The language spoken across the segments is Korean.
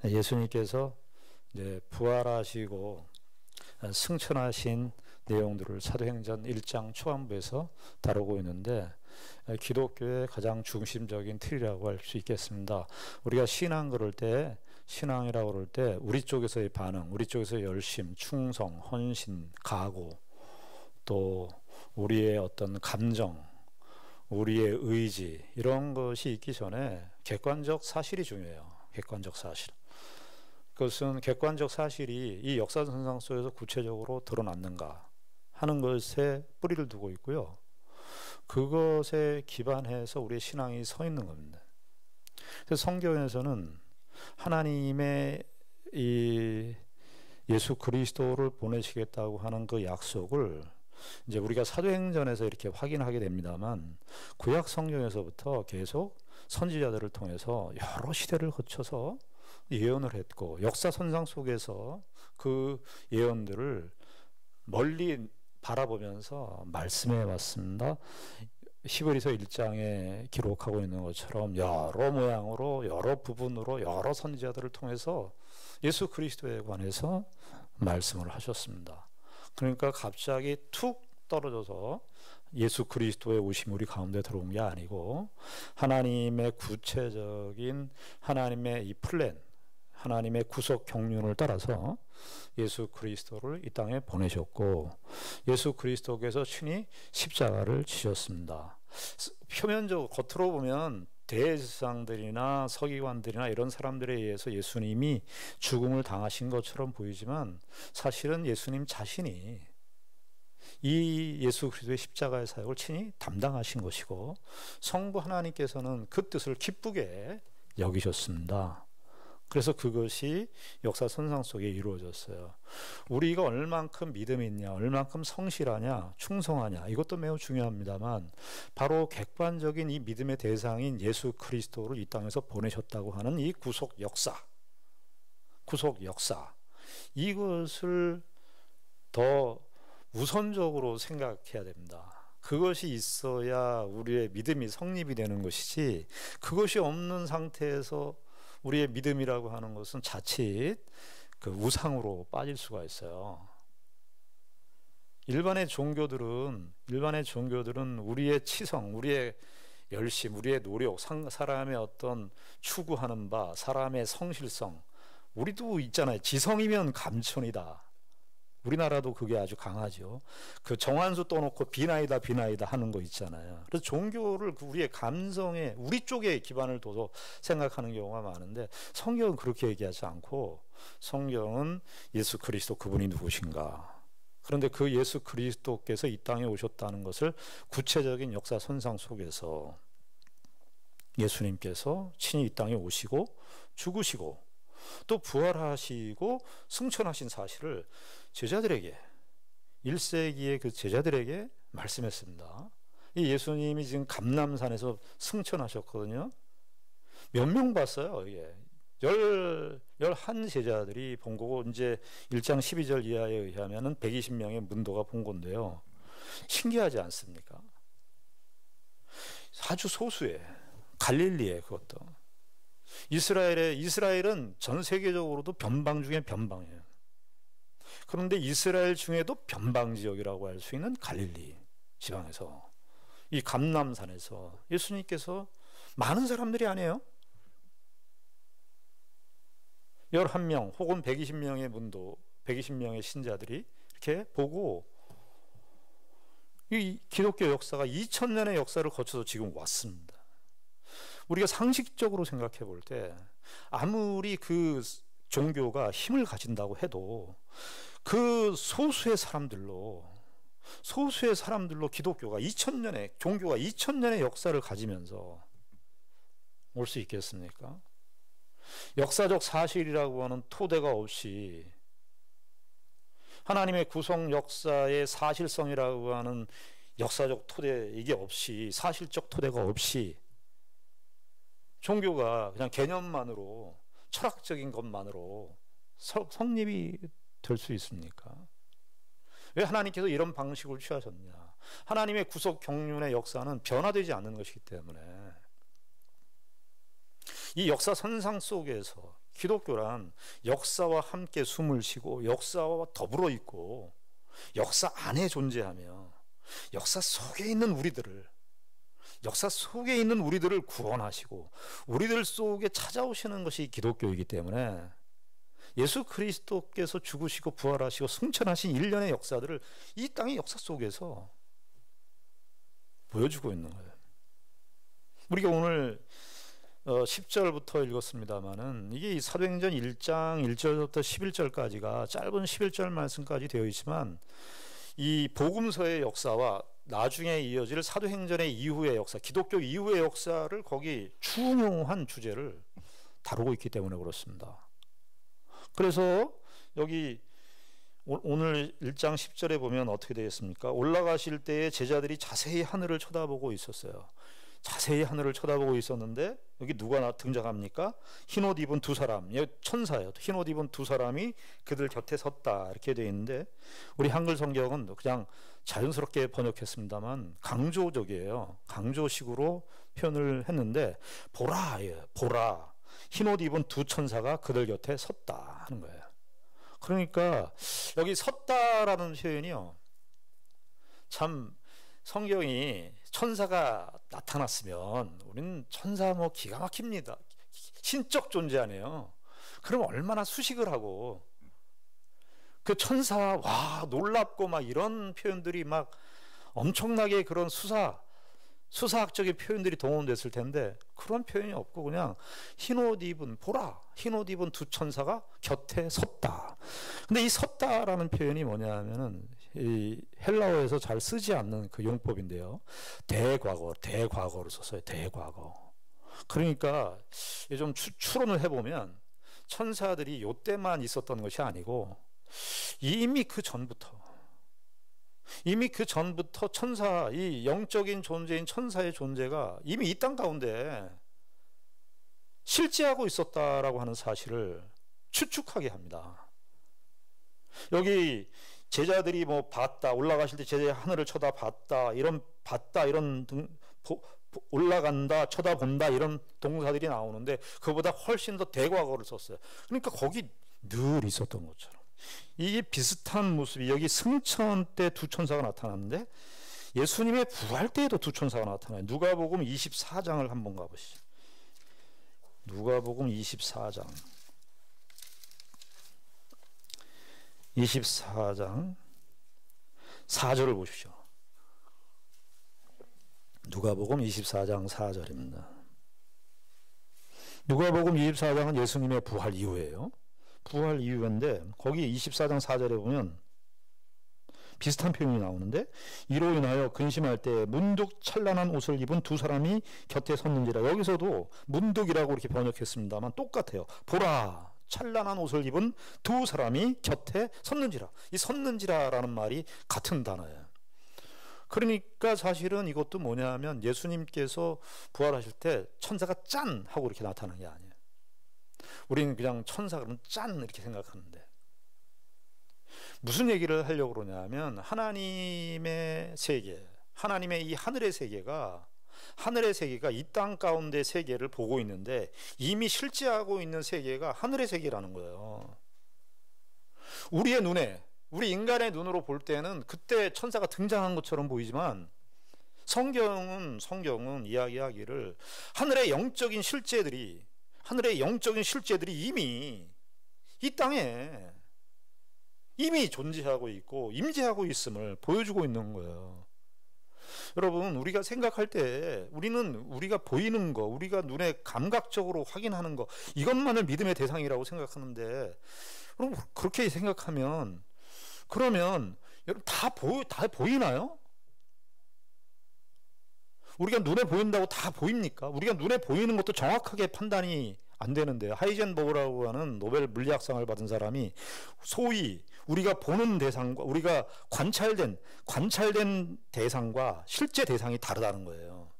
예수님께서 이제 부활하시고 승천하신 내용들을 사도행전 1장 초반부에서 다루고 있는데, 기독교의 가장 중심적인 틀이라고 할 수 있겠습니다. 우리가 신앙 그럴 때, 신앙이라고 그럴 때 우리 쪽에서의 반응, 우리 쪽에서의 열심, 충성, 헌신, 각오, 또 우리의 어떤 감정, 우리의 의지, 이런 것이 있기 전에 객관적 사실이 중요해요. 객관적 사실. 그것은 객관적 사실이 이 역사선상 속에서 구체적으로 드러났는가 하는 것에 뿌리를 두고 있고요. 그것에 기반해서 우리의 신앙이 서 있는 겁니다. 그래서 성경에서는 하나님의 이 예수 그리스도를 보내시겠다고 하는 그 약속을 이제 우리가 사도행전에서 이렇게 확인하게 됩니다만, 구약 성경에서부터 계속 선지자들을 통해서 여러 시대를 거쳐서 예언을 했고, 역사 선상 속에서 그 예언들을 멀리 바라보면서 말씀해 왔습니다. 히브리서 1장에 기록하고 있는 것처럼 여러 모양으로, 여러 부분으로, 여러 선지자들을 통해서 예수 그리스도에 관해서 말씀을 하셨습니다. 그러니까 갑자기 툭 떨어져서 예수 그리스도의 오심이 우리 가운데 들어온 게 아니고, 하나님의 구체적인 하나님의 이 플랜, 하나님의 구속 경륜을 따라서 예수 그리스도를 이 땅에 보내셨고, 예수 그리스도께서 친히 십자가를 지셨습니다. 표면적으로 겉으로 보면 대제사장들이나 서기관들이나 이런 사람들에 의해서 예수님이 죽음을 당하신 것처럼 보이지만, 사실은 예수님 자신이 이 예수 그리스도의 십자가의 사역을 친히 담당하신 것이고, 성부 하나님께서는 그 뜻을 기쁘게 여기셨습니다. 그래서 그것이 역사 선상 속에 이루어졌어요. 우리가 얼만큼 믿음이 있냐, 얼만큼 성실하냐, 충성하냐, 이것도 매우 중요합니다만, 바로 객관적인 이 믿음의 대상인 예수 그리스도를 이 땅에서 보내셨다고 하는 이 구속 역사, 이것을 더 우선적으로 생각해야 됩니다. 그것이 있어야 우리의 믿음이 성립이 되는 것이지, 그것이 없는 상태에서 우리의 믿음이라고 하는 것은 자칫 그 우상으로 빠질 수가 있어요. 일반의 종교들은 우리의 치성, 우리의 열심, 우리의 노력, 사람의 어떤 추구하는 바, 사람의 성실성, 우리도 있잖아요. 지성이면 감천이다. 우리나라도 그게 아주 강하죠. 그 정한수 떠놓고 비나이다 하는 거 있잖아요. 그래서 종교를 우리의 감성에, 우리 쪽에 기반을 둬서 생각하는 경우가 많은데, 성경은 그렇게 얘기하지 않고, 성경은 예수 그리스도 그분이 누구신가, 그런데 그 예수 그리스도께서 이 땅에 오셨다는 것을 구체적인 역사 선상 속에서 예수님께서 친히 이 땅에 오시고 죽으시고 또 부활하시고 승천하신 사실을 제자들에게, 1세기의 그 제자들에게 말씀했습니다. 이 예수님이 지금 감람산에서 승천하셨거든요. 몇 명 봤어요? 이게 11 제자들이 본 거고, 이제 1장 12절 이하에 의하면 120명의 문도가 본 건데요. 신기하지 않습니까? 아주 소수의 갈릴리에, 그것도 이스라엘은 전 세계적으로도 변방 중에 변방이에요. 그런데 이스라엘 중에도 변방 지역이라고 할 수 있는 갈릴리 지방에서, 이 감람산에서 예수님께서 많은 사람들이 아니에요. 11명 혹은 120명의 문도, 120명의 신자들이 이렇게 보고, 이 기독교 역사가 2000년의 역사를 거쳐서 지금 왔습니다. 우리가 상식적으로 생각해 볼 때, 아무리 그 종교가 힘을 가진다고 해도 그 소수의 사람들로 기독교가 2000년의, 종교가 2000년의 역사를 가지면서 올 수 있겠습니까? 역사적 사실이라고 하는 토대가 없이, 하나님의 구속 역사의 사실성이라고 하는 역사적 토대, 이게 없이, 사실적 토대가 없이 종교가 그냥 개념만으로, 철학적인 것만으로 성립이 될 수 있습니까? 왜 하나님께서 이런 방식을 취하셨냐? 하나님의 구속 경륜의 역사는 변화되지 않는 것이기 때문에, 이 역사 선상 속에서 기독교란 역사와 함께 숨을 쉬고 역사와 더불어 있고 역사 안에 존재하며 역사 속에 있는 우리들을 구원하시고 우리들 속에 찾아오시는 것이 기독교이기 때문에 예수 그리스도께서 죽으시고 부활하시고 승천하신 일련의 역사들을 이 땅의 역사 속에서 보여주고 있는 거예요. 우리가 오늘 10절부터 읽었습니다마는 이게 사도행전 1장 1절부터 11절까지가 짧은 11절 말씀까지 되어 있지만 이 복음서의 역사와 나중에 이어질 사도행전의 이후의 역사, 기독교 이후의 역사를 거기 중요한 주제를 다루고 있기 때문에 그렇습니다. 그래서 여기 오늘 1장 10절에 보면 어떻게 되겠습니까? 올라가실 때에 제자들이 자세히 하늘을 쳐다보고 있었어요. 자세히 하늘을 쳐다보고 있었는데 여기 누가 등장합니까? 흰옷 입은 두 사람, 천사예요. 흰옷 입은 두 사람이 그들 곁에 섰다 이렇게 되어 있는데 우리 한글 성경은 그냥 자연스럽게 번역했습니다만 강조적이에요. 강조식으로 표현을 했는데 보라, 보라, 흰옷 입은 두 천사가 그들 곁에 섰다 하는 거예요. 그러니까 여기 섰다라는 표현이요, 참 성경이 천사가 나타났으면 우리는 천사 뭐 기가 막힙니다. 신적 존재 아니에요. 그럼 얼마나 수식을 하고 그 천사 와 놀랍고 막 이런 표현들이 막 엄청나게 그런 수사학적인 표현들이 동원됐을 텐데 그런 표현이 없고 그냥 흰옷 입은 보라, 흰옷 입은 두 천사가 곁에 섰다. 근데 이 섰다라는 표현이 뭐냐면은 이 헬라어에서 잘 쓰지 않는 그 용법인데요. 대과거로 썼어요. 대과거. 그러니까 좀 추론을 해보면 천사들이 요때만 있었던 것이 아니고 이미 그 전부터 천사, 이 영적인 존재인 천사의 존재가 이미 이 땅 가운데 실제하고 있었다라고 하는 사실을 추측하게 합니다. 여기 제자들이 뭐 봤다, 올라가실 때 제자 하늘을 쳐다봤다, 이런 올라간다, 쳐다본다 이런 동사들이 나오는데 그보다 훨씬 더 대과거를 썼어요. 그러니까 거기 늘 있었던 것처럼 이게 비슷한 모습이 여기 승천 때 두 천사가 나타났는데 예수님의 부활 때에도 두 천사가 나타나요. 누가복음 24장을 한번 가보시죠. 누가복음 24장 4절을 보십시오. 누가복음 24장 4절입니다. 누가복음 24장은 예수님의 부활 이후예요. 부활 이후인데 거기 24장 4절에 보면 비슷한 표현이 나오는데 이로 인하여 근심할 때 문득 찬란한 옷을 입은 두 사람이 곁에 섰는지라. 여기서도 문득이라고 이렇게 번역했습니다만 똑같아요. 보라, 찬란한 옷을 입은 두 사람이 곁에 섰는지라. 이 섰는지라라는 말이 같은 단어예요. 그러니까 사실은 이것도 뭐냐면 예수님께서 부활하실 때 천사가 짠 하고 이렇게 나타나는 게 아니에요. 우리는 그냥 천사 그러면 짠 이렇게 생각하는데 무슨 얘기를 하려고 그러냐면 하나님의 세계, 하나님의 이 하늘의 세계가 이 땅 가운데 세계를 보고 있는데 이미 실제하고 있는 세계가 하늘의 세계라는 거예요. 우리의 눈에, 우리 인간의 눈으로 볼 때는 그때 천사가 등장한 것처럼 보이지만 성경은 이야기하기를 하늘의 영적인 실제들이 이미 이 땅에 이미 존재하고 있고 임재하고 있음을 보여주고 있는 거예요. 여러분, 우리가 생각할 때 우리가 보이는 거, 우리가 눈에 감각적으로 확인하는 거, 이것만을 믿음의 대상이라고 생각하는데 그럼 그렇게 생각하면 그러면 여러분 다 보이나요? 우리가 눈에 보인다고 다 보입니까? 우리가 눈에 보이는 것도 정확하게 판단이 안 되는데요. 하이젠버그라고 하는 노벨 물리학상을 받은 사람이 소위 우리가 보는 대상과 우리가 관찰된 대상과 실제 대상이 다르다는 거예요.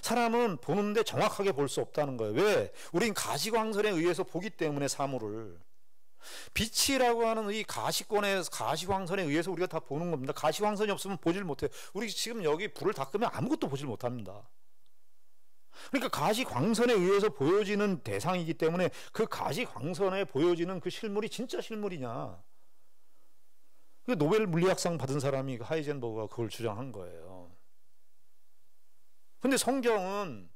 사람은 보는데 정확하게 볼 수 없다는 거예요. 왜? 우린 가시광선에 의해서 보기 때문에 사물을. 빛이라고 하는 이 가시광선에 의해서 우리가 다 보는 겁니다. 가시광선이 없으면 보질 못해요. 우리 지금 여기 불을 다 끄면 아무것도 보질 못합니다. 그러니까 가시광선에 의해서 보여지는 대상이기 때문에 그 가시광선에 보여지는 그 실물이 진짜 실물이냐. 그 노벨 물리학상 받은 사람이 하이젠버그가 그걸 주장한 거예요. 근데 성경은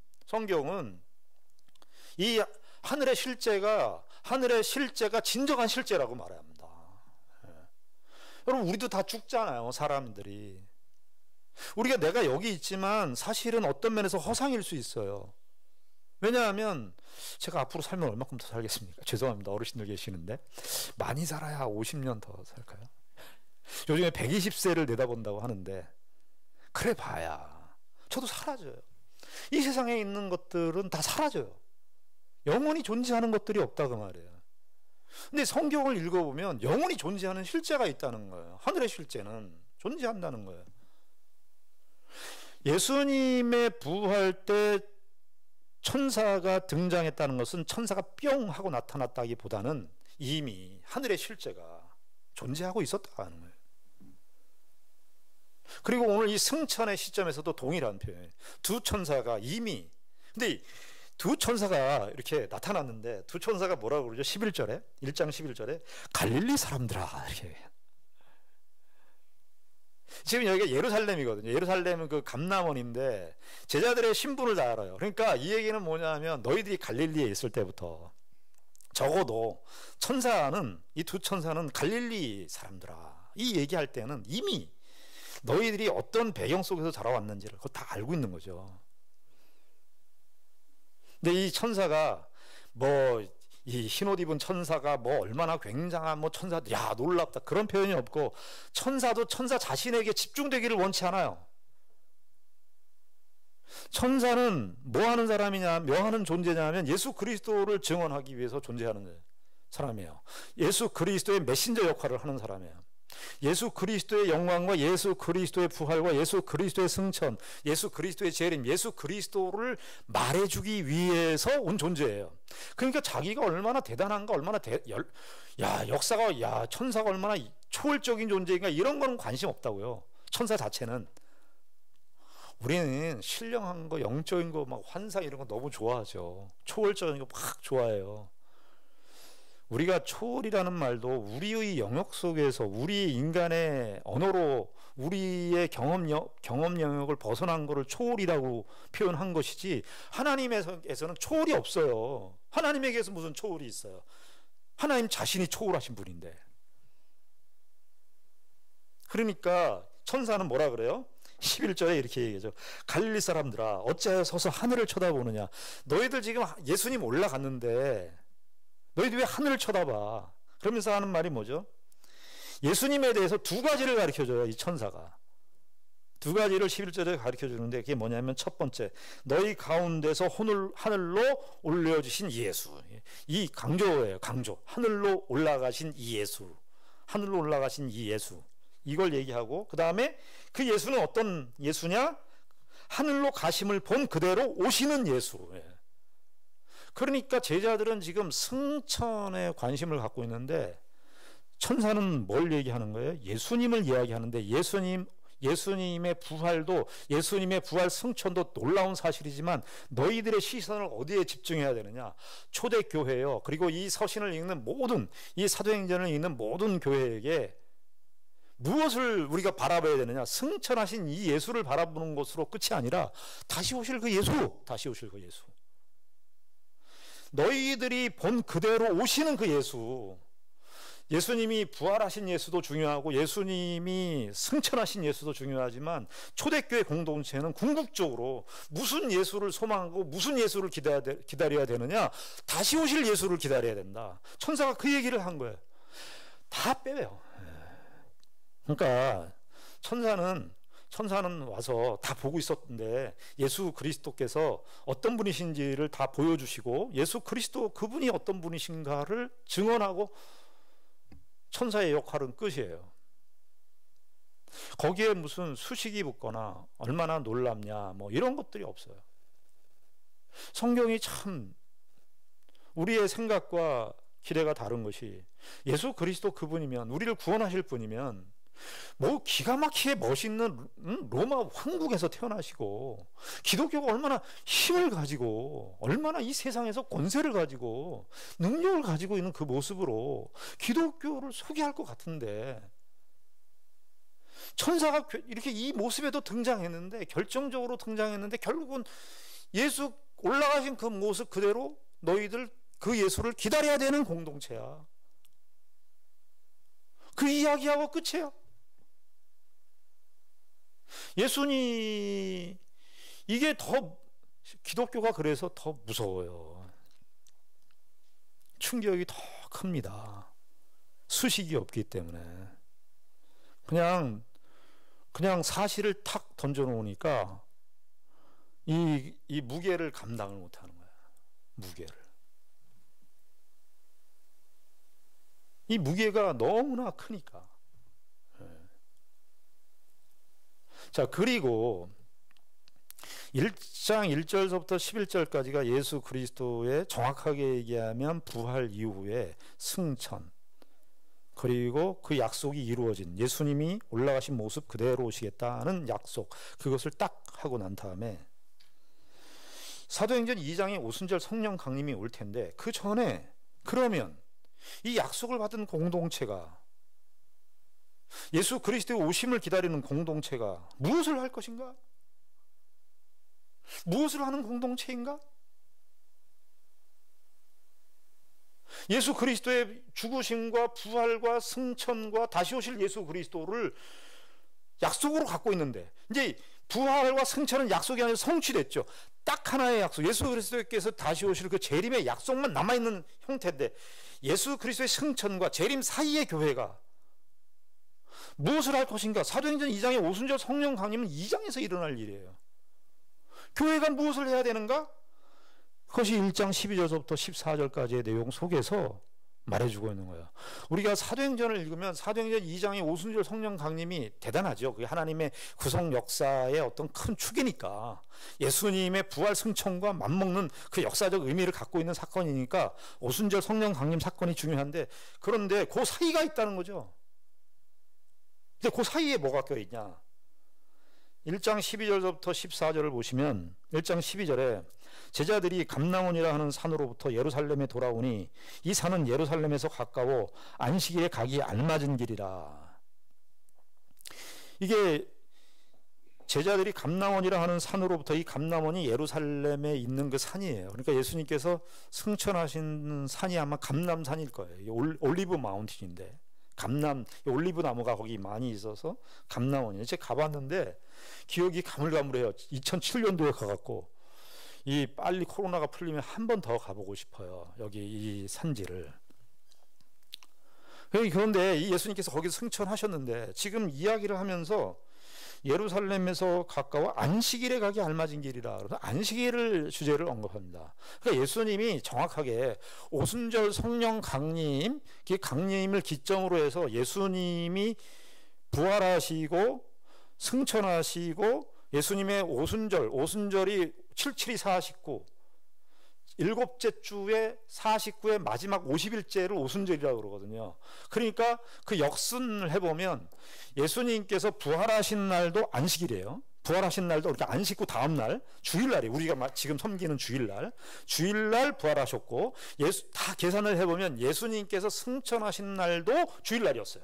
이 하늘의 실제가 진정한 실제라고 말합니다. 예. 여러분, 우리도 다 죽잖아요, 사람들이. 우리가 내가 여기 있지만 사실은 어떤 면에서 허상일 수 있어요. 왜냐하면 제가 앞으로 살면 얼마큼 더 살겠습니까? 죄송합니다, 어르신들 계시는데. 많이 살아야 50년 더 살까요? 요즘에 120세를 내다본다고 하는데, 그래 봐야 저도 사라져요. 이 세상에 있는 것들은 다 사라져요. 영원히 존재하는 것들이 없다 그 말이에요. 근데 성경을 읽어보면 영원히 존재하는 실제가 있다는 거예요. 하늘의 실제는 존재한다는 거예요. 예수님의 부활 때 천사가 등장했다는 것은 천사가 뿅 하고 나타났다기보다는 이미 하늘의 실제가 존재하고 있었다는 거예요. 그리고 오늘 이 승천의 시점에서도 동일한 표현. 두 천사가 이미, 근데 두 천사가 이렇게 나타났는데, 두 천사가 뭐라고 그러죠? 11절에, 1장 11절에 갈릴리 사람들아, 이렇게. 지금 여기가 예루살렘이거든요. 예루살렘은 그 감람원인데 제자들의 신분을 다 알아요. 그러니까 이 얘기는 뭐냐면, 너희들이 갈릴리에 있을 때부터 적어도 천사는, 이 두 천사는 갈릴리 사람들아, 이 얘기할 때는 이미 너희들이 어떤 배경 속에서 자라왔는지를 그거 다 알고 있는 거죠. 근데 이 천사가 이 흰옷 입은 천사가 얼마나 굉장한 천사들, 야 놀랍다, 그런 표현이 없고, 천사도 천사 자신에게 집중되기를 원치 않아요. 천사는 뭐 하는 사람이냐, 뭐 하는 존재냐면 예수 그리스도를 증언하기 위해서 존재하는 사람이에요. 예수 그리스도의 메신저 역할을 하는 사람이에요. 예수 그리스도의 영광과 예수 그리스도의 부활과 예수 그리스도의 승천, 예수 그리스도의 재림, 예수 그리스도를 말해주기 위해서 온 존재예요. 그러니까 자기가 얼마나 대단한가, 얼마나 역사가, 천사가 얼마나 초월적인 존재인가, 이런 거는 관심 없다고요. 천사 자체는. 우리는 신령한 거, 영적인 거, 막 환상 이런 거 너무 좋아하죠. 초월적인 거 막 좋아해요. 우리가 초월이라는 말도 우리의 영역 속에서, 우리 인간의 언어로 우리의 경험 영역을 벗어난 것을 초월이라고 표현한 것이지, 하나님에서는 초월이 없어요. 하나님에게서 무슨 초월이 있어요? 하나님 자신이 초월하신 분인데. 그러니까 천사는 뭐라 그래요? 11절에 이렇게 얘기하죠. 갈릴리 사람들아, 어찌하여 서서 하늘을 쳐다보느냐. 너희들 지금 예수님 올라갔는데 너희들 왜 하늘을 쳐다봐? 그러면서 하는 말이 뭐죠? 예수님에 대해서 두 가지를 가르쳐줘요. 이 천사가 두 가지를 11절에 가르쳐주는데, 그게 뭐냐면, 첫 번째, 너희 가운데서 하늘로 올려주신 예수. 이 강조예요. 강조. 하늘로 올라가신 이 예수. 하늘로 올라가신 이 예수. 이걸 얘기하고, 그 다음에 그 예수는 어떤 예수냐? 하늘로 가심을 본 그대로 오시는 예수. 그러니까 제자들은 지금 승천에 관심을 갖고 있는데, 천사는 뭘 얘기하는 거예요? 예수님을 이야기하는데, 예수님의 부활도, 예수님의 부활 승천도 놀라운 사실이지만, 너희들의 시선을 어디에 집중해야 되느냐? 초대교회요. 그리고 이 서신을 읽는 모든, 이 사도행전을 읽는 모든 교회에게 무엇을 우리가 바라봐야 되느냐? 승천하신 이 예수를 바라보는 것으로 끝이 아니라 다시 오실 그 예수, 다시 오실 그 예수. 너희들이 본 그대로 오시는 그 예수. 예수님이 부활하신 예수도 중요하고 예수님이 승천하신 예수도 중요하지만, 초대교회 공동체는 궁극적으로 무슨 예수를 소망하고 무슨 예수를 기다려야 되느냐? 다시 오실 예수를 기다려야 된다. 천사가 그 얘기를 한 거예요. 다 빼요. 그러니까 천사는 와서 다 보고 있었는데, 예수 그리스도께서 어떤 분이신지를 다 보여주시고, 예수 그리스도 그분이 어떤 분이신가를 증언하고, 천사의 역할은 끝이에요. 거기에 무슨 수식이 붙거나 얼마나 놀랍냐 이런 것들이 없어요. 성경이 참 우리의 생각과 기대가 다른 것이, 예수 그리스도 그분이면, 우리를 구원하실 분이면 뭐 기가 막히게 멋있는 로마 황국에서 태어나시고 기독교가 얼마나 힘을 가지고 얼마나 이 세상에서 권세를 가지고 능력을 가지고 있는 그 모습으로 기독교를 소개할 것 같은데 천사가 이렇게 이 모습에도 등장했는데 결정적으로 등장했는데 결국은 예수 올라가신 그 모습 그대로 너희들 그 예수를 기다려야 되는 공동체야. 그 이야기하고 끝이에요. 예수님 이게 더 기독교가 그래서 더 무서워요. 충격이 더 큽니다. 수식이 없기 때문에 그냥 사실을 탁 던져 놓으니까 이 무게를 감당을 못 하는 거야. 무게를. 이 무게가 너무나 크니까. 자, 그리고 1장 1절서부터 11절까지가 예수 그리스도의 정확하게 얘기하면 부활 이후의 승천, 그리고 그 약속이 이루어진 예수님이 올라가신 모습 그대로 오시겠다는 약속, 그것을 딱 하고 난 다음에 사도행전 2장에 오순절 성령 강림이 올 텐데 그 전에 그러면 이 약속을 받은 공동체가 예수 그리스도의 오심을 기다리는 공동체가 무엇을 할 것인가? 무엇을 하는 공동체인가? 예수 그리스도의 죽으심과 부활과 승천과 다시 오실 예수 그리스도를 약속으로 갖고 있는데 이제 부활과 승천은 약속이 아니라 성취됐죠. 딱 하나의 약속, 예수 그리스도께서 다시 오실 그 재림의 약속만 남아있는 형태인데 예수 그리스도의 승천과 재림 사이의 교회가 무엇을 할 것인가? 사도행전 2장의 오순절 성령 강림은 2장에서 일어날 일이에요. 교회가 무엇을 해야 되는가? 그것이 1장 12절부터 14절까지의 내용 속에서 말해주고 있는 거예요. 우리가 사도행전을 읽으면 사도행전 2장의 오순절 성령 강림이 대단하죠. 그게 하나님의 구속 역사의 어떤 큰 축이니까 예수님의 부활 승천과 맞먹는 그 역사적 의미를 갖고 있는 사건이니까 오순절 성령 강림 사건이 중요한데, 그런데 그 사이가 있다는 거죠. 근데 그 사이에 뭐가 껴있냐? 1장 12절부터 14절을 보시면 1장 12절에 제자들이 감람원이라 하는 산으로부터 예루살렘에 돌아오니 이 산은 예루살렘에서 가까워 안식일에 가기 알맞은 길이라. 이게 제자들이 감람원이라 하는 산으로부터, 이 감람원이 예루살렘에 있는 그 산이에요. 그러니까 예수님께서 승천하신 산이 아마 감람산일 거예요. 올리브 마운틴인데 올리브 나무가 거기 많이 있어서 감람원이에요. 제가 가봤는데 기억이 가물가물해요. 2007년도에 가갖고 빨리 코로나가 풀리면 한 번 더 가보고 싶어요. 여기 이 산지를. 그런데 이 예수님께서 거기서 승천하셨는데 지금 이야기를 하면서 예루살렘에서 가까워 안식일에 가기 알맞은 길이라, 그래서 안식일을 주제를 언급합니다. 그러니까 예수님이 정확하게 오순절 성령 강림, 강림을 기점으로 해서 예수님이 부활하시고 승천하시고 예수님의 오순절이 77이 49, 일곱째 주에 49의 마지막 50일째를 오순절이라고 그러거든요. 그러니까 그 역순을 해보면 예수님께서 부활하신 날도 안식일이에요. 부활하신 날도 그러니까 안식 후 다음 날 주일날이, 우리가 지금 섬기는 주일날 부활하셨고, 다 계산을 해보면 예수님께서 승천하신 날도 주일날이었어요.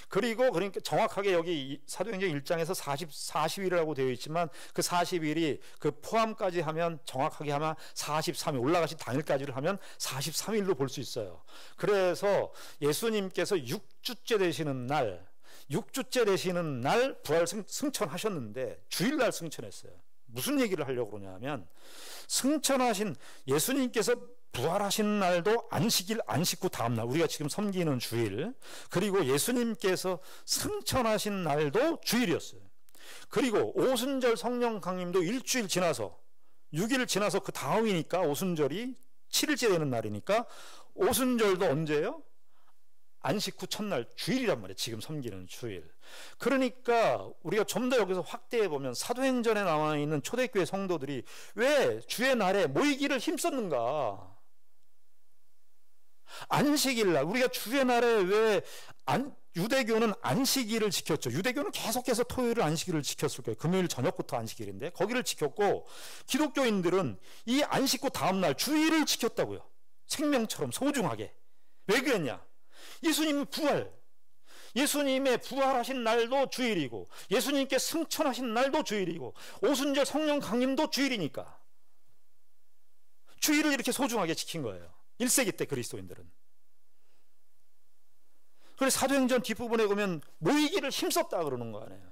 그러니까 정확하게 여기 사도행전 1장에서 40일이라고 되어 있지만 그 40일이 그 포함까지 하면 정확하게 하면 43일, 올라가신 당일까지를 하면 43일로 볼 수 있어요. 그래서 예수님께서 6주째 되시는 날 부활 승천하셨는데 주일날 승천했어요. 무슨 얘기를 하려고 그러냐면 승천하신 예수님께서 부활하신 날도 안식 후 다음 날, 우리가 지금 섬기는 주일, 그리고 예수님께서 승천하신 날도 주일이었어요. 그리고 오순절 성령 강림도 일주일 지나서 6일 지나서 그 다음이니까 오순절이 7일째 되는 날이니까 오순절도 언제예요? 안식 후 첫날 주일이란 말이에요. 지금 섬기는 주일. 그러니까 우리가 좀 더 여기서 확대해 보면 사도행전에 나와 있는 초대교회 성도들이 왜 주의 날에 모이기를 힘썼는가? 안식일날, 우리가 주의 날에 왜 유대교는 안식일을 지켰죠. 유대교는 계속해서 토요일 안식일을 지켰을 거예요. 금요일 저녁부터 안식일인데 거기를 지켰고, 기독교인들은 이 안식 후 다음날 주일을 지켰다고요. 생명처럼 소중하게. 왜 그랬냐? 예수님의 부활, 예수님의 부활하신 날도 주일이고, 예수님께 승천하신 날도 주일이고, 오순절 성령 강림도 주일이니까 주일을 이렇게 소중하게 지킨 거예요. 1세기 때 그리스도인들은. 그래서 사도행전 뒷부분에 보면 모이기를 힘썼다 그러는 거 아니에요.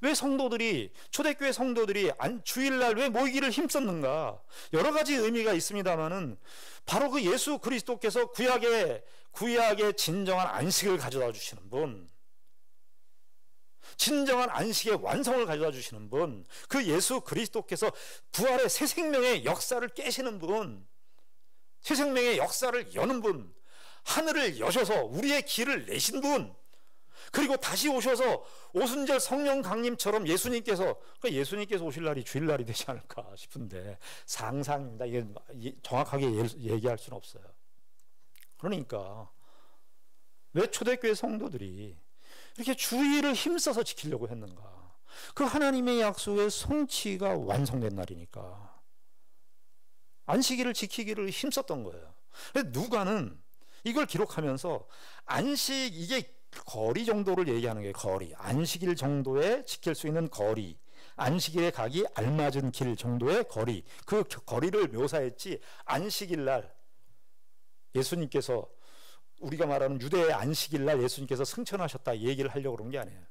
왜 성도들이, 초대교회 성도들이 주일날 왜 모이기를 힘썼는가? 여러 가지 의미가 있습니다만은 바로 그 예수 그리스도께서 구약의 진정한 안식을 가져다 주시는 분, 진정한 안식의 완성을 가져다 주시는 분, 그 예수 그리스도께서 부활의 새 생명의 역사를 깨시는 분, 새 생명의 역사를 여는 분, 하늘을 여셔서 우리의 길을 내신 분, 그리고 다시 오셔서 오순절 성령 강림처럼 예수님께서 오실 날이 주일날이 되지 않을까 싶은데, 상상입니다. 이게 정확하게 얘기할 수는 없어요. 그러니까 왜 초대교회 성도들이 이렇게 주일을 힘써서 지키려고 했는가? 그 하나님의 약속의 성취가 완성된 날이니까 안식일을 지키기를 힘썼던 거예요. 그래서 누가는 이걸 기록하면서 안식, 이게 거리 정도를 얘기하는 거예요. 거리, 안식일 정도에 지킬 수 있는 거리, 안식일에 가기 알맞은 길 정도의 거리, 그 거리를 묘사했지, 안식일 날 예수님께서, 우리가 말하는 유대의 안식일 날 예수님께서 승천하셨다 얘기를 하려고 그런 게 아니에요.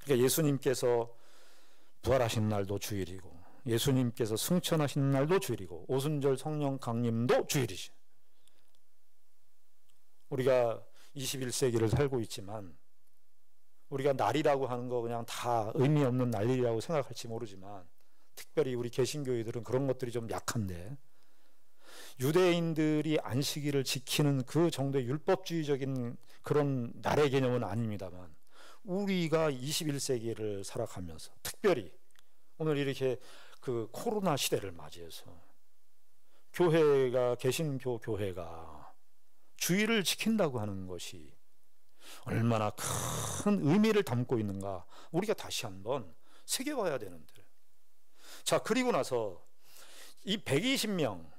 그러니까 예수님께서 부활하신 날도 주일이고, 예수님께서 승천하신 날도 주일이고, 오순절 성령 강림도 주일이죠. 우리가 21세기를 살고 있지만 우리가 날이라고 하는 거 그냥 다 의미 없는 날이라고 생각할지 모르지만, 특별히 우리 개신교회들은 그런 것들이 좀 약한데, 유대인들이 안식일을 지키는 그 정도의 율법주의적인 그런 날의 개념은 아닙니다만, 우리가 21세기를 살아가면서 특별히 오늘 이렇게 그 코로나 시대를 맞이해서 교회가, 개신교 교회가 주일을 지킨다고 하는 것이 얼마나 큰 의미를 담고 있는가, 우리가 다시 한번 새겨봐야 되는데. 자, 그리고 나서 이 120명,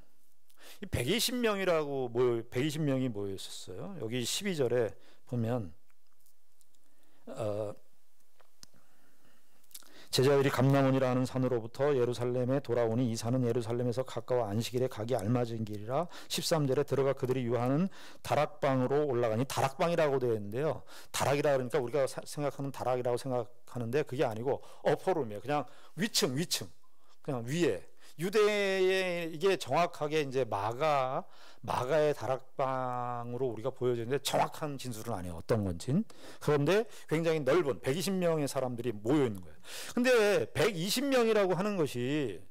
이 120명이라고 120명이 모였었어요. 여기 12절에 보면 제자들이 감람원이라는 산으로부터 예루살렘에 돌아오니 이 산은 예루살렘에서 가까워 안식일에 가기 알맞은 길이라 13절에 들어가 그들이 유하는 다락방으로 올라가니, 다락방이라고 되어 있는데요, 다락이라 그러니까 우리가 생각하는 다락이라고 생각하는데 그게 아니고 어퍼룸이에요. 그냥 위층, 그냥 위에. 유대의 이게 정확하게 이제 마가의 다락방으로 우리가 보여지는데 정확한 진술은 아니에요, 어떤 건진. 그런데 굉장히 넓은 120명의 사람들이 모여 있는 거예요. 근데 120명이라고 하는 것이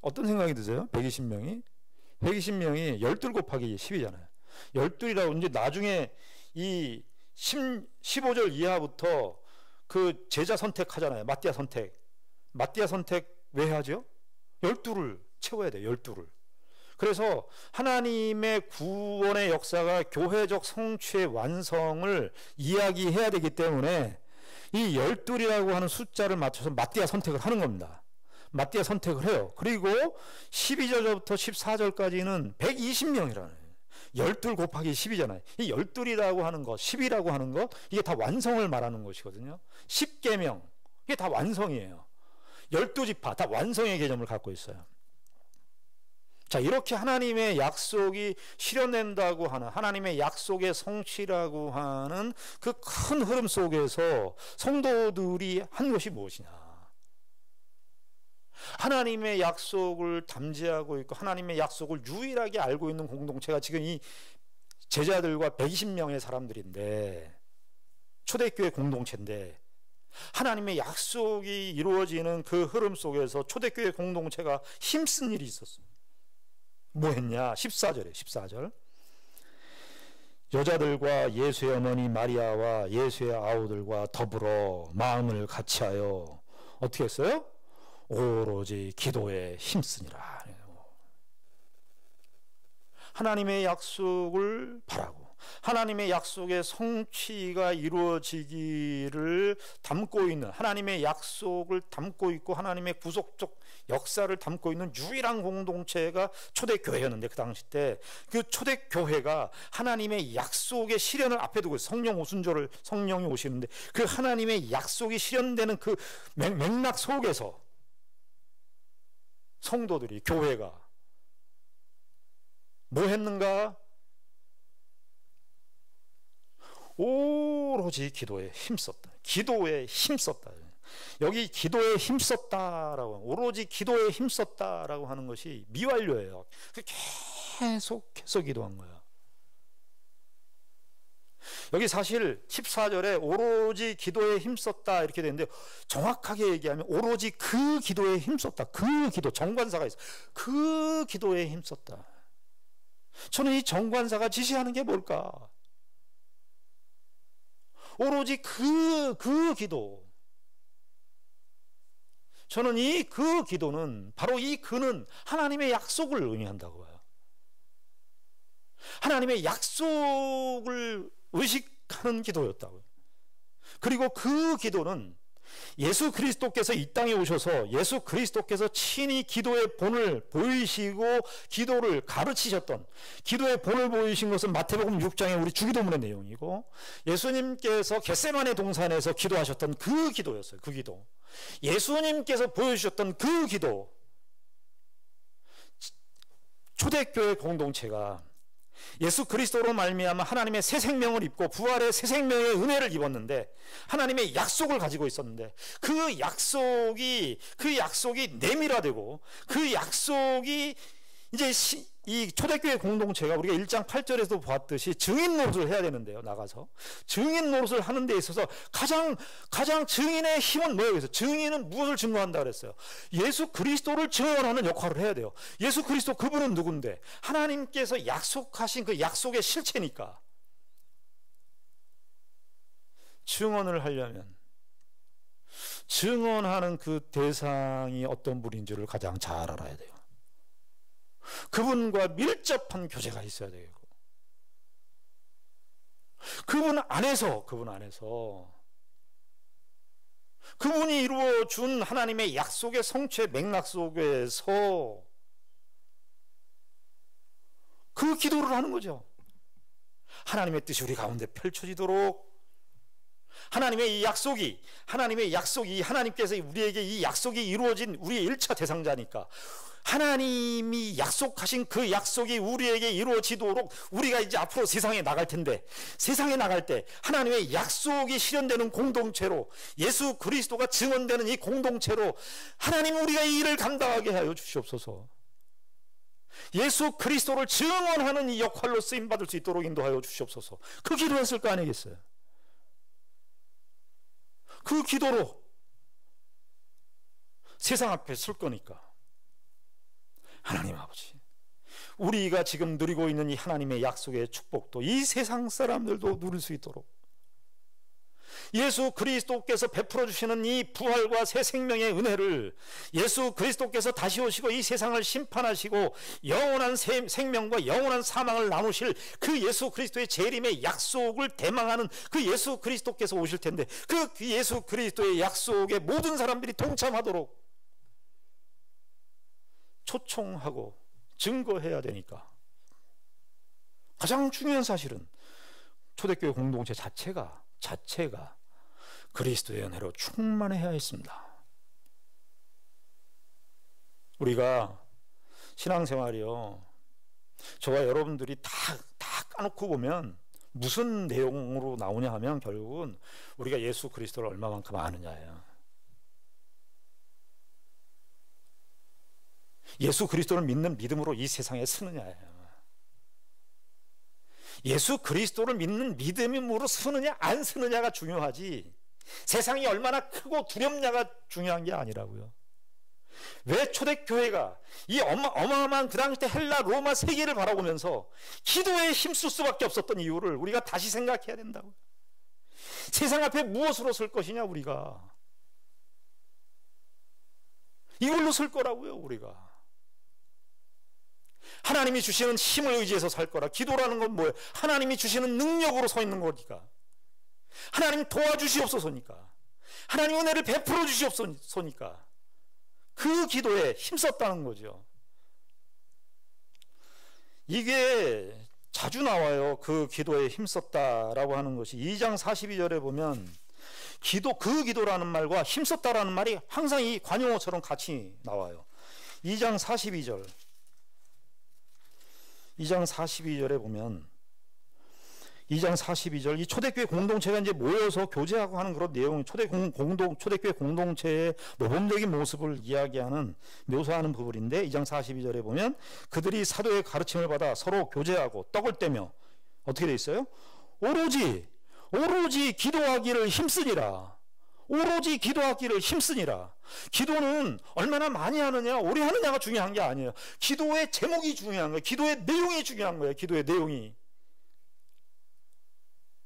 어떤 생각이 드세요? 120명이 12 곱하기 10이잖아요. 12이라고 이제 나중에 이 15절 이하부터 그 제자 선택하잖아요. 마띠아 선택 왜 하죠? 12를 채워야 돼요. 12를. 그래서 하나님의 구원의 역사가 교회적 성취의 완성을 이야기해야 되기 때문에 이 12이라고 하는 숫자를 맞춰서 마띠아 선택을 하는 겁니다. 마띠아 선택을 해요. 그리고 12절부터 14절까지는 120명이라는, 12 곱하기 10이잖아요. 이 12이라고 하는 것, 10이라고 하는 것, 이게 다 완성을 말하는 것이거든요. 10계명, 이게 다 완성이에요. 12지파 다 완성의 개념을 갖고 있어요. 자, 이렇게 하나님의 약속이 실현된다고 하는, 하나님의 약속의 성취라고 하는 그 큰 흐름 속에서 성도들이 한 것이 무엇이냐? 하나님의 약속을 담지하고 있고 하나님의 약속을 유일하게 알고 있는 공동체가 지금 이 제자들과 120명의 사람들인데, 초대교회 공동체인데, 하나님의 약속이 이루어지는 그 흐름 속에서 초대교회 공동체가 힘쓴 일이 있었어요. 뭐 했냐? 14절. 여자들과 예수의 어머니 마리아와 예수의 아우들과 더불어 마음을 같이하여 어떻게 했어요? 오로지 기도에 힘쓰니라. 하나님의 약속을 바라고 하나님의 약속의 성취가 이루어지기를 담고 있는, 하나님의 약속을 담고 있고 하나님의 구속적 역사를 담고 있는 유일한 공동체가 초대교회였는데, 그 당시 때 그 초대교회가 하나님의 약속의 실현을 앞에 두고 성령 오순절을 성령이 오시는데, 그 하나님의 약속이 실현되는 그 맥락 속에서 성도들이, 교회가 뭐 했는가? 오로지 기도에 힘썼다. 기도에 힘썼다. 여기 기도에 힘썼다라고, 오로지 기도에 힘썼다라고 하는 것이 미완료예요. 계속해서 기도한 거야. 여기 사실 14절에 오로지 기도에 힘썼다 이렇게 되는데, 정확하게 얘기하면 오로지 그 기도에 힘썼다. 그 기도, 정관사가 있어. 그 기도에 힘썼다. 저는 이 정관사가 지시하는 게 뭘까? 오로지 그 기도. 저는 이 그 기도는, 바로 이 그는 하나님의 약속을 의미한다고 봐요. 하나님의 약속을 의식하는 기도였다고요. 그리고 그 기도는 예수 그리스도께서 이 땅에 오셔서 예수 그리스도께서 친히 기도의 본을 보이시고 기도를 가르치셨던, 기도의 본을 보이신 것은 마태복음 6장의 우리 주기도문의 내용이고, 예수님께서 겟세마네 동산에서 기도하셨던 그 기도였어요. 그 기도, 예수님께서 보여주셨던 그 기도. 초대교회 공동체가 예수 그리스도로 말미암아 하나님의 새 생명을 입고 부활의 새 생명의 은혜를 입었는데, 하나님의 약속을 가지고 있었는데, 그 약속이 내밀화되고, 그 약속이 이제 이 초대교회 공동체가 우리가 1장 8절에서 보았듯이 증인 노릇을 해야 되는데요. 나가서 증인 노릇을 하는 데 있어서 가장 증인의 힘은 뭐예요? 그래서 증인은 무엇을 증거한다 그랬어요? 예수 그리스도를 증언하는 역할을 해야 돼요. 예수 그리스도, 그분은 누군데? 하나님께서 약속하신 그 약속의 실체니까. 증언을 하려면 증언하는 그 대상이 어떤 분인지를 가장 잘 알아야 돼요. 그분과 밀접한 교제가 있어야 되고, 그분 안에서 그분이 이루어준 하나님의 약속의 성취의 맥락 속에서 그 기도를 하는 거죠. 하나님의 뜻이 우리 가운데 펼쳐지도록, 하나님의 이 약속이, 하나님께서 우리에게 이 약속이 이루어진 우리의 1차 대상자니까, 하나님이 약속하신 그 약속이 우리에게 이루어지도록 우리가 이제 앞으로 세상에 나갈 텐데, 세상에 나갈 때 하나님의 약속이 실현되는 공동체로, 예수 그리스도가 증언되는 이 공동체로 하나님, 우리가 이 일을 감당하게 하여 주시옵소서. 예수 그리스도를 증언하는 이 역할로 쓰임받을 수 있도록 인도하여 주시옵소서. 그 기도했을 거 아니겠어요? 그 기도로 세상 앞에 설 거니까, 하나님 아버지, 우리가 지금 누리고 있는 이 하나님의 약속의 축복도 이 세상 사람들도 누릴 수 있도록, 예수 그리스도께서 베풀어 주시는 이 부활과 새 생명의 은혜를, 예수 그리스도께서 다시 오시고 이 세상을 심판하시고 영원한 생명과 영원한 사망을 나누실 그 예수 그리스도의 재림의 약속을 대망하는 그 예수 그리스도께서 오실 텐데, 그 예수 그리스도의 약속에 모든 사람들이 동참하도록 초청하고 증거해야 되니까, 가장 중요한 사실은 초대교회 공동체 자체가 그리스도의 은혜로 충만해야 했습니다. 우리가 신앙생활이요, 저와 여러분들이 다 까놓고 보면 무슨 내용으로 나오냐 하면 결국은 우리가 예수 그리스도를 얼마만큼 아느냐예요. 예수 그리스도를 믿는 믿음으로 이 세상에 서느냐예요. 예수 그리스도를 믿는 믿음으로 서느냐 안 서느냐가 중요하지, 세상이 얼마나 크고 두렵냐가 중요한 게 아니라고요. 왜 초대교회가 이 어마어마한 그 당시 때 헬라 로마 세계를 바라보면서 기도에 힘쓸 수밖에 없었던 이유를 우리가 다시 생각해야 된다고요. 세상 앞에 무엇으로 설 것이냐, 우리가 이걸로 설 거라고요. 우리가 하나님이 주시는 힘을 의지해서 살 거라. 기도라는 건 뭐예요? 하나님이 주시는 능력으로 서 있는 거니까. 하나님 도와주시옵소서니까. 하나님 은혜를 베풀어 주시옵소서니까. 그 기도에 힘썼다는 거죠. 이게 자주 나와요. 그 기도에 힘썼다라고 하는 것이 2장 42절에 보면 그 기도라는 말과 힘썼다라는 말이 항상 이 관용어처럼 같이 나와요. 2장 42절에 보면 2장 42절, 이 초대교회 공동체가 이제 모여서 교제하고 하는 그런 내용, 초대교회 공동체의 모범적인 모습을 이야기하는, 묘사하는 부분인데, 2장 42절에 보면 그들이 사도의 가르침을 받아 서로 교제하고 떡을 떼며 어떻게 돼 있어요? 오로지 기도하기를 힘쓰니라. 오로지 기도하기를 힘쓰니라. 기도는 얼마나 많이 하느냐, 오래 하느냐가 중요한 게 아니에요. 기도의 제목이 중요한 거예요. 기도의 내용이 중요한 거예요. 기도의 내용이.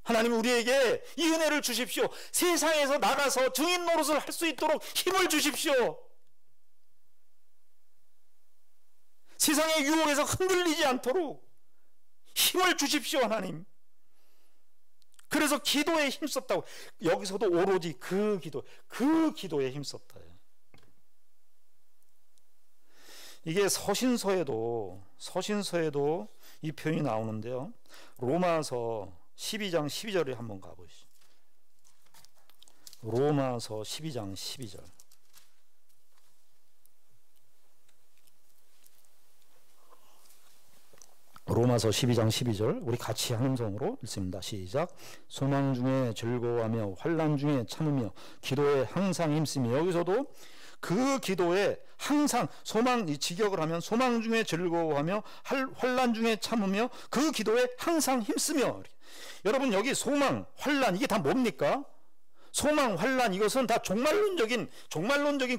하나님 우리에게 이 은혜를 주십시오. 세상에서 나가서 증인 노릇을 할 수 있도록 힘을 주십시오. 세상의 유혹에서 흔들리지 않도록 힘을 주십시오, 하나님. 그래서 기도에 힘썼다고. 여기서도 오로지 그 기도에 힘썼다. 이게 서신서에도 이 표현이 나오는데요. 로마서 12장 12절에 한번 가보시죠. 로마서 12장 12절. 로마서 12장 12절 우리 같이 한 음성으로 읽습니다. 시작. 소망 중에 즐거워하며 환난 중에 참으며 기도에 항상 힘쓰며. 여기서도 그 기도에 항상 직역을 하면 소망 중에 즐거워하며 환난 중에 참으며 그 기도에 항상 힘쓰며. 여러분 여기 소망, 환난 이게 다 뭡니까? 소망, 환난 이것은 다 종말론적인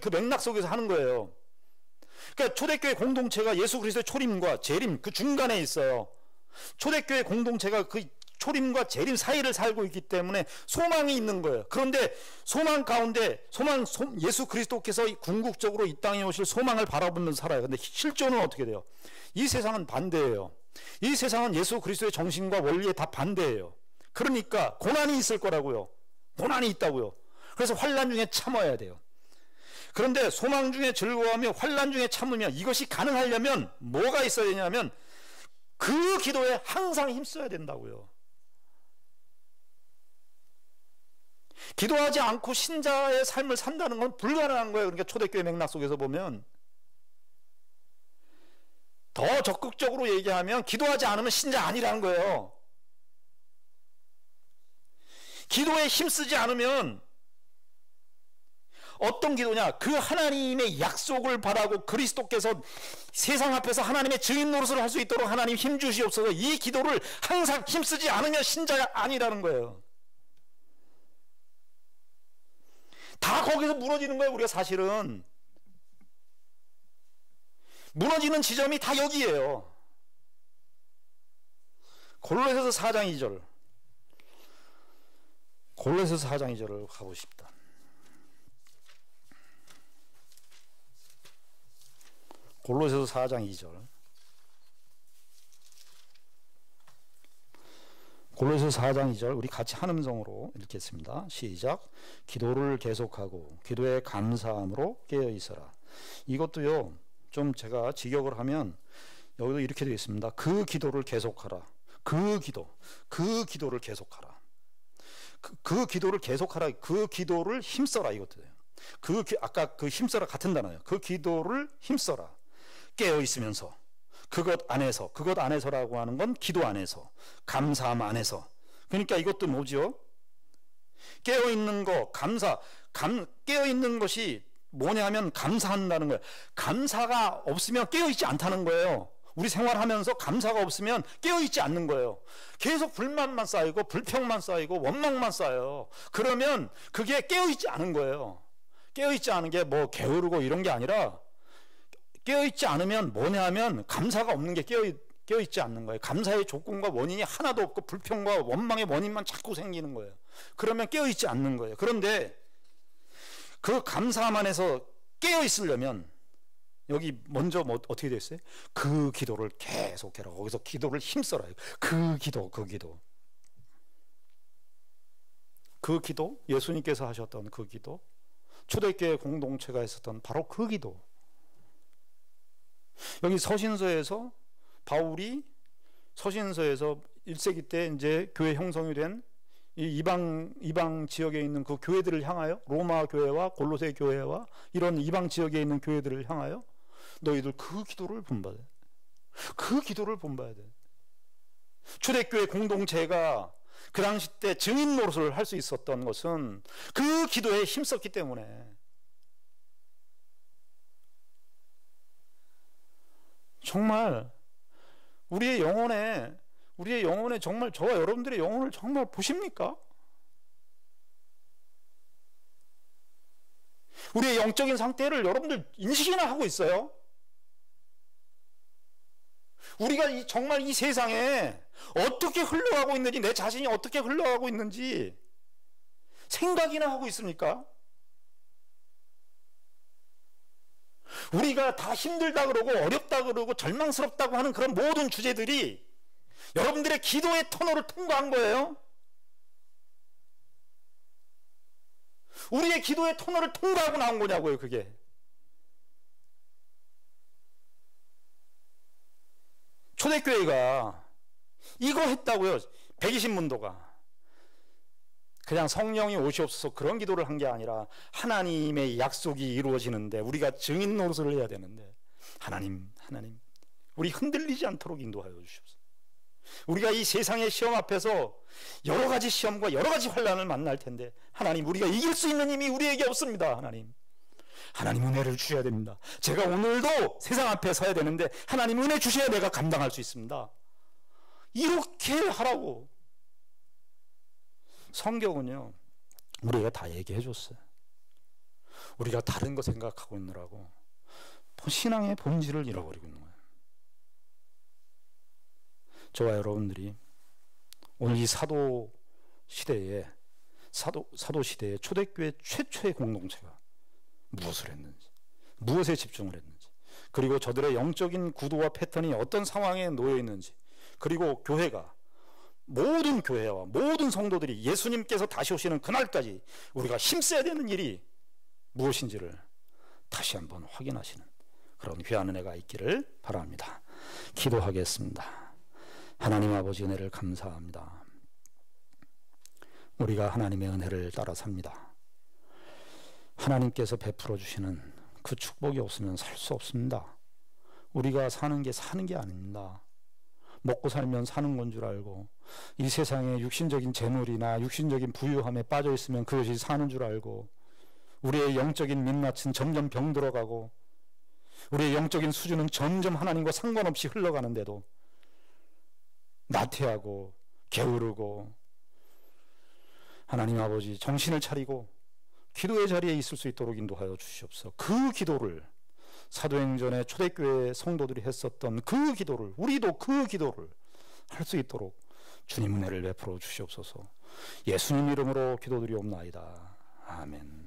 그 맥락 속에서 하는 거예요. 그러니까 초대교회 공동체가 예수 그리스도의 초림과 재림 그 중간에 있어요. 초대교회 공동체가 그 초림과 재림 사이를 살고 있기 때문에 소망이 있는 거예요. 그런데 소망 가운데 예수 그리스도께서 궁극적으로 이 땅에 오실 소망을 바라보면서 살아요. 근데 실존은 어떻게 돼요? 이 세상은 반대예요. 이 세상은 예수 그리스도의 정신과 원리에 다 반대예요. 그러니까 고난이 있을 거라고요. 고난이 있다고요. 그래서 환난 중에 참아야 돼요. 그런데 소망 중에 즐거워하며 환난 중에 참으며, 이것이 가능하려면 뭐가 있어야 되냐면 그 기도에 항상 힘써야 된다고요. 기도하지 않고 신자의 삶을 산다는 건 불가능한 거예요. 그러니까 초대교회 맥락 속에서 보면, 더 적극적으로 얘기하면 기도하지 않으면 신자 아니라는 거예요. 기도에 힘쓰지 않으면 어떤 기도냐? 그 하나님의 약속을 바라고 그리스도께서 세상 앞에서 하나님의 증인 노릇을 할 수 있도록 하나님 힘 주시옵소서. 이 기도를 항상 힘쓰지 않으면 신자가 아니라는 거예요. 다 거기서 무너지는 거예요. 우리가 사실은 무너지는 지점이 다 여기에요. 골로새서 4장 2절. 골로새서 4장 2절을 가보십시다. 골로새서 4장 2절. 골로새서 4장 2절 우리 같이 한 음성으로 읽겠습니다. 시작. 기도를 계속하고 기도에 감사함으로 깨어 있어라. 이것도요, 좀 제가 직역을 하면 여기도 이렇게 되어 있습니다. 그 기도를 계속하라. 그 기도를 계속하라. 그 기도를 계속하라. 그 기도를 힘써라. 이것도요. 아까 그 힘써라 같은 단어예요. 그 기도를 힘써라. 깨어 있으면서 그것 안에서라고 하는 건 기도 안에서, 감사함 안에서. 그러니까 이것도 뭐죠? 깨어 있는 거, 깨어 있는 것이 뭐냐 하면 감사한다는 거예요. 감사가 없으면 깨어 있지 않다는 거예요. 우리 생활하면서 감사가 없으면 깨어 있지 않는 거예요. 계속 불만만 쌓이고 불평만 쌓이고 원망만 쌓여요. 그러면 그게 깨어 있지 않은 거예요. 깨어 있지 않은 게 뭐 게으르고 이런 게 아니라, 깨어있지 않으면 뭐냐 하면 감사가 없는 게 깨어있지 않는 거예요. 감사의 조건과 원인이 하나도 없고 불평과 원망의 원인만 자꾸 생기는 거예요. 그러면 깨어있지 않는 거예요. 그런데 그 감사함 안에서 깨어있으려면 여기 먼저 뭐 어떻게 됐어요? 그 기도를 계속해라. 거기서 기도를 힘써라. 그 기도, 그 기도. 그 기도, 예수님께서 하셨던 그 기도, 초대교회 공동체가 했었던 바로 그 기도. 여기 서신서에서 바울이 서신서에서 1세기 때 이제 교회 형성이 된 이 이방 지역에 있는 그 교회들을 향하여, 로마 교회와 골로새 교회와 이런 이방 지역에 있는 교회들을 향하여 너희들 그 기도를 본받아. 그 기도를 본받아야 돼. 초대교회 공동체가 그 당시 때 증인 노릇을 할 수 있었던 것은 그 기도에 힘썼기 때문에. 정말 우리의 영혼에 정말 저와 여러분들의 영혼을 정말 보십니까? 우리의 영적인 상태를 여러분들 인식이나 하고 있어요? 우리가 정말 이 세상에 어떻게 흘러가고 있는지, 내 자신이 어떻게 흘러가고 있는지 생각이나 하고 있습니까? 우리가 다 힘들다 그러고 어렵다 그러고 절망스럽다고 하는 그런 모든 주제들이 여러분들의 기도의 터널을 통과한 거예요. 우리의 기도의 터널을 통과하고 나온 거냐고요, 그게. 초대교회가 이거 했다고요. 120문도가 그냥 성령이 오시옵소서 그런 기도를 한 게 아니라 하나님의 약속이 이루어지는데 우리가 증인 노릇을 해야 되는데, 하나님 우리 흔들리지 않도록 인도하여 주시옵소서. 우리가 이 세상의 시험 앞에서 여러 가지 시험과 여러 가지 환난을 만날 텐데, 하나님 우리가 이길 수 있는 힘이 우리에게 없습니다. 하나님 은혜를 주셔야 됩니다. 제가 오늘도 세상 앞에 서야 되는데 하나님 은혜 주셔야 내가 감당할 수 있습니다. 이렇게 하라고. 성경은요, 우리가 다 얘기해 줬어요. 우리가 다른 거 생각하고 있느라고 신앙의 본질을 잃어버리고 있는 거예요. 저와 여러분들이 오늘 이 사도 시대에 초대교회 최초의 공동체가 무엇을 했는지, 무엇에 집중을 했는지, 그리고 저들의 영적인 구도와 패턴이 어떤 상황에 놓여 있는지, 그리고 교회가, 모든 교회와 모든 성도들이 예수님께서 다시 오시는 그날까지 우리가 힘써야 되는 일이 무엇인지를 다시 한번 확인하시는 그런 귀한 은혜가 있기를 바랍니다. 기도하겠습니다. 하나님 아버지, 은혜를 감사합니다. 우리가 하나님의 은혜를 따라 삽니다. 하나님께서 베풀어 주시는 그 축복이 없으면 살 수 없습니다. 우리가 사는 게 아닙니다. 먹고 살면 사는 건 줄 알고, 이 세상에 육신적인 재물이나 육신적인 부유함에 빠져 있으면 그것이 사는 줄 알고, 우리의 영적인 민낯은 점점 병들어가고, 우리의 영적인 수준은 점점 하나님과 상관없이 흘러가는데도 나태하고 게으르고, 하나님 아버지 정신을 차리고 기도의 자리에 있을 수 있도록 인도하여 주시옵소서. 그 기도를, 사도행전의 초대교회 성도들이 했었던 그 기도를, 우리도 그 기도를 할 수 있도록 주님 은혜를 베풀어 주시옵소서. 예수님 이름으로 기도드리옵나이다. 아멘.